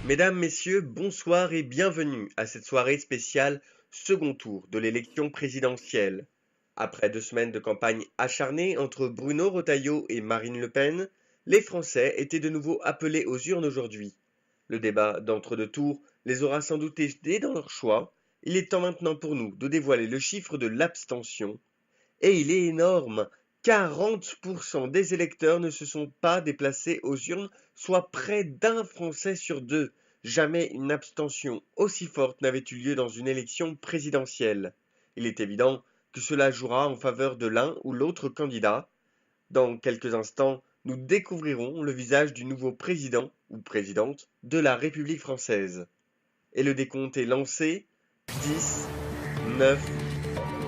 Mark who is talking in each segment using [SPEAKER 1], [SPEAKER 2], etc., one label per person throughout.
[SPEAKER 1] Mesdames, Messieurs, bonsoir et bienvenue à cette soirée spéciale second tour de l'élection présidentielle. Après 2 semaines de campagne acharnée entre Bruno Retailleau et Marine Le Pen, les Français étaient de nouveau appelés aux urnes aujourd'hui. Le débat d'entre-deux tours les aura sans doute aidés dans leur choix. Il est temps maintenant pour nous de dévoiler le chiffre de l'abstention. Et il est énorme. 40% des électeurs ne se sont pas déplacés aux urnes, soit près d'un Français sur deux. Jamais une abstention aussi forte n'avait eu lieu dans une élection présidentielle. Il est évident que cela jouera en faveur de l'un ou l'autre candidat. Dans quelques instants, nous découvrirons le visage du nouveau président ou présidente de la République française. Et le décompte est lancé. 10, 9,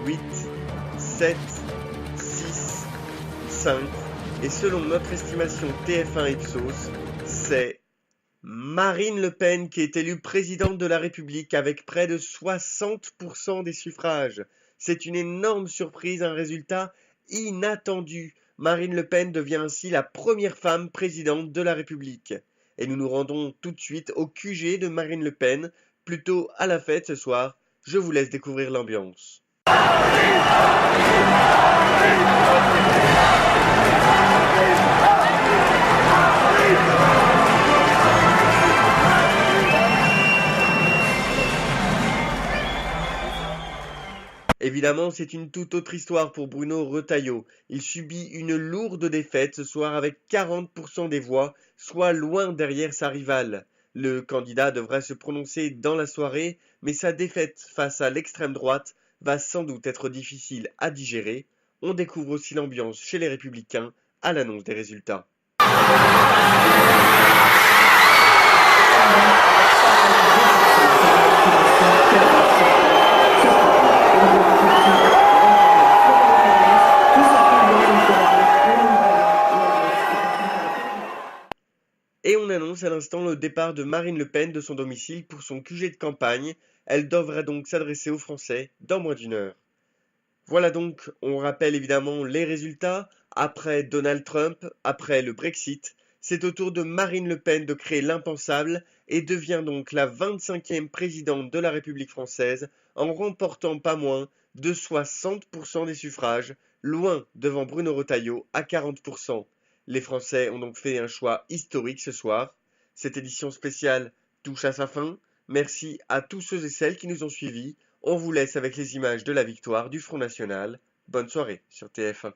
[SPEAKER 1] 8, 7, 6, 5, et selon notre estimation TF1 Ipsos, c'est Marine Le Pen qui est élue présidente de la République avec près de 60% des suffrages. C'est une énorme surprise, un résultat inattendu. Marine Le Pen devient ainsi la première femme présidente de la République. Et nous nous rendons tout de suite au QG de Marine Le Pen, plutôt à la fête ce soir. Je vous laisse découvrir l'ambiance. Évidemment, c'est une toute autre histoire pour Bruno Retailleau. Il subit une lourde défaite ce soir avec 40% des voix, soit loin derrière sa rivale. Le candidat devrait se prononcer dans la soirée, mais sa défaite face à l'extrême droite va sans doute être difficile à digérer. On découvre aussi l'ambiance chez les Républicains à l'annonce des résultats. Et on annonce à l'instant le départ de Marine Le Pen de son domicile pour son QG de campagne. Elle devrait donc s'adresser aux Français dans moins d'une heure. Voilà donc, on rappelle évidemment les résultats. Après Donald Trump, après le Brexit, c'est au tour de Marine Le Pen de créer l'impensable et devient donc la 25e présidente de la République française en remportant pas moins de 60% des suffrages, loin devant Bruno Retailleau à 40%. Les Français ont donc fait un choix historique ce soir. Cette édition spéciale touche à sa fin. Merci à tous ceux et celles qui nous ont suivis. On vous laisse avec les images de la victoire du Front National. Bonne soirée sur TF1.